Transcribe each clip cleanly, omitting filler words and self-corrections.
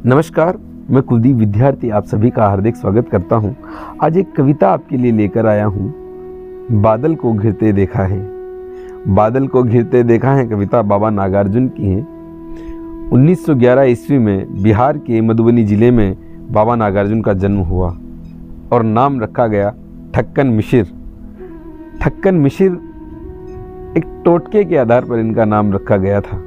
नमस्कार, मैं कुलदीप विद्यार्थी आप सभी का हार्दिक स्वागत करता हूं। आज एक कविता आपके लिए लेकर आया हूं। बादल को घिरते देखा है। बादल को घिरते देखा है कविता बाबा नागार्जुन की है। 1911 ईस्वी में बिहार के मधुबनी जिले में बाबा नागार्जुन का जन्म हुआ और नाम रखा गया ठक्कन मिशिर। ठक्कन मिशिर एक टोटके के आधार पर इनका नाम रखा गया था।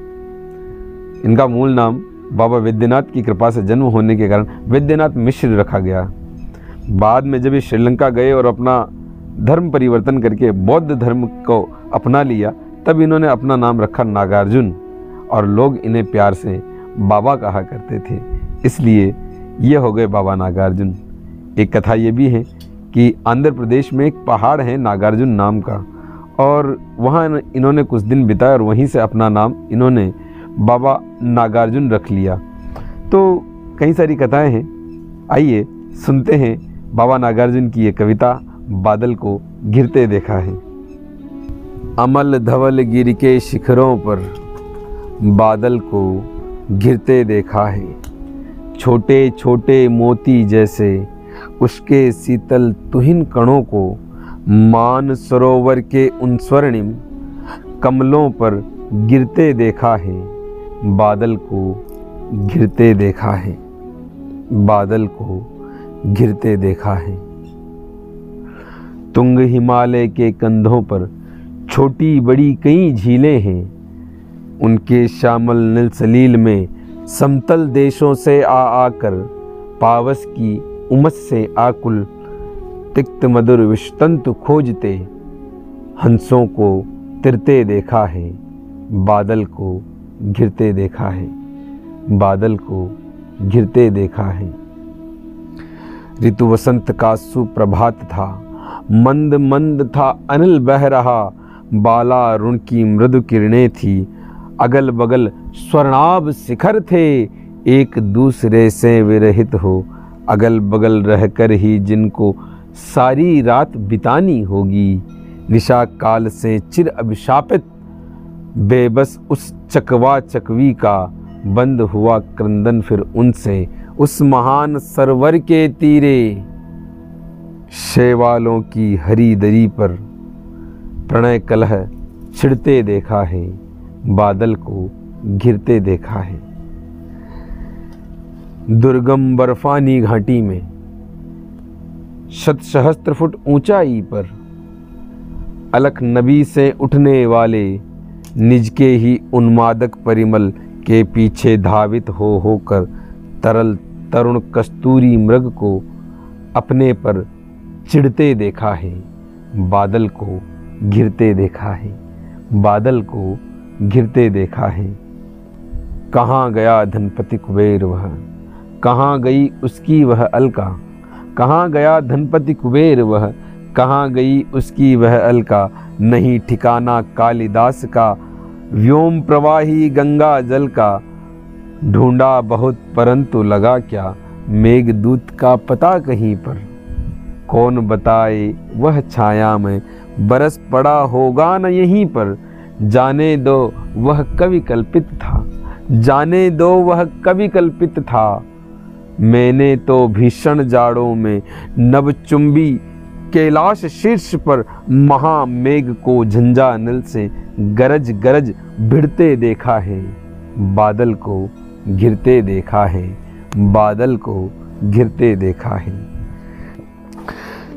इनका मूल नाम बाबा वैद्यनाथ की कृपा से जन्म होने के कारण वैद्यनाथ मिश्र रखा गया। बाद में जब ये श्रीलंका गए और अपना धर्म परिवर्तन करके बौद्ध धर्म को अपना लिया, तब इन्होंने अपना नाम रखा नागार्जुन और लोग इन्हें प्यार से बाबा कहा करते थे, इसलिए ये हो गए बाबा नागार्जुन। एक कथा ये भी है कि आंध्र प्रदेश में एक पहाड़ है नागार्जुन नाम का, और वहाँ इन्होंने कुछ दिन बिताए और वहीं से अपना नाम इन्होंने बाबा नागार्जुन रख लिया। तो कई सारी कथाएं हैं, आइए सुनते हैं बाबा नागार्जुन की ये कविता बादल को घिरते देखा है। अमल धवल गिर के शिखरों पर बादल को घिरते देखा है। छोटे छोटे मोती जैसे उसके शीतल तुहिन कणों को मान सरोवर के उन स्वर्णिम कमलों पर गिरते देखा है। बादल को घिरते देखा है। बादल को घिरते देखा है। तुंग हिमालय के कंधों पर छोटी बड़ी कई झीलें हैं। उनके श्यामल नील सलील में समतल देशों से आकर पावस की उमस से आकुल तिक्त मधुर विषतंतु खोजते हंसों को तिरते देखा है। बादल को घिरते देखा है। बादल को घिरते देखा है। ऋतु वसंत का सुप्रभात था, मंद मंद था अनिल बह रहा। बाला रुण की मृदु किरणें थी, अगल बगल स्वर्णाभ शिखर थे। एक दूसरे से विरहित हो, अगल बगल रहकर ही जिनको सारी रात बितानी होगी। निशा काल से चिर अभिशापित बेबस उस चकवा चकवी का बंद हुआ क्रंदन फिर उनसे उस महान सरोवर के तीरे। शैवालों की हरी दरी पर प्रणय कलह छिड़ते देखा है। बादल को घिरते देखा है। दुर्गम बर्फानी घाटी में शत सहस्त्र फुट ऊंचाई पर अलख नबी से उठने वाले निज के ही उन्मादक परिमल के पीछे धावित होकर तरल तरुण कस्तूरी मृग को अपने पर चिढ़ते देखा है। बादल को घिरते देखा है। बादल को घिरते देखा है। कहाँ गया धनपति कुबेर वह, कहाँ गई उसकी वह अलका। कहाँ गया धनपति कुबेर वह, कहाँ गई उसकी वह अलका। नहीं ठिकाना कालिदास का व्योम प्रवाही गंगा जल का। ढूंढा बहुत परंतु लगा क्या, मेघदूत का पता कहीं पर। कौन बताए वह छाया में बरस पड़ा होगा न यहीं पर। जाने दो वह कवि कल्पित था, जाने दो वह कवि कल्पित था। मैंने तो भीषण जाड़ों में नवचुंबी कैलाश शीर्ष पर महामेघ को झंझानल से गरज गरज भिड़ते देखा है। बादल को घिरते देखा है। बादल को घिरते देखा है।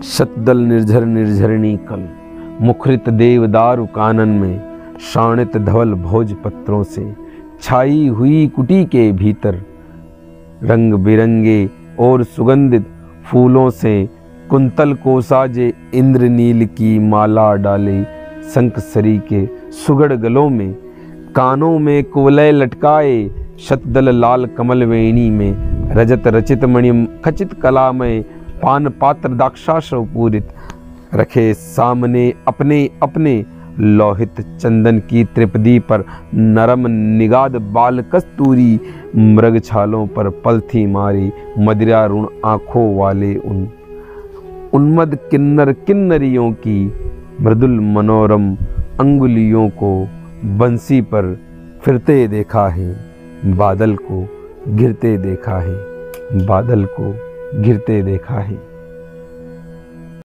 शतदल निर्झर निर्झरणी कल मुखरित देवदारु कानन में शाणित धवल भोज पत्रों से छाई हुई कुटी के भीतर रंग बिरंगे और सुगंधित फूलों से कुंतल को साजे इंद्रनील की माला डाले। शंखसरी के सुगढ़ गलों में कानों में कुवलय लटकाए। शतदल लाल कमल वेणी में रजत रचित मणि खचित कला में पान पात्र दाक्षाश पूरित रखे सामने अपने अपने लोहित चंदन की त्रिपदी पर नरम निगाद बाल कस्तूरी मृग छालों पर पलथी मारी मदिरा ऋण आँखों वाले उन उन्मद किन्नर किन्नरियों की मृदुल मनोरम अंगुलियों को बंसी पर फिरते देखा है। बादल को घिरते देखा है, बादल को घिरते देखा है।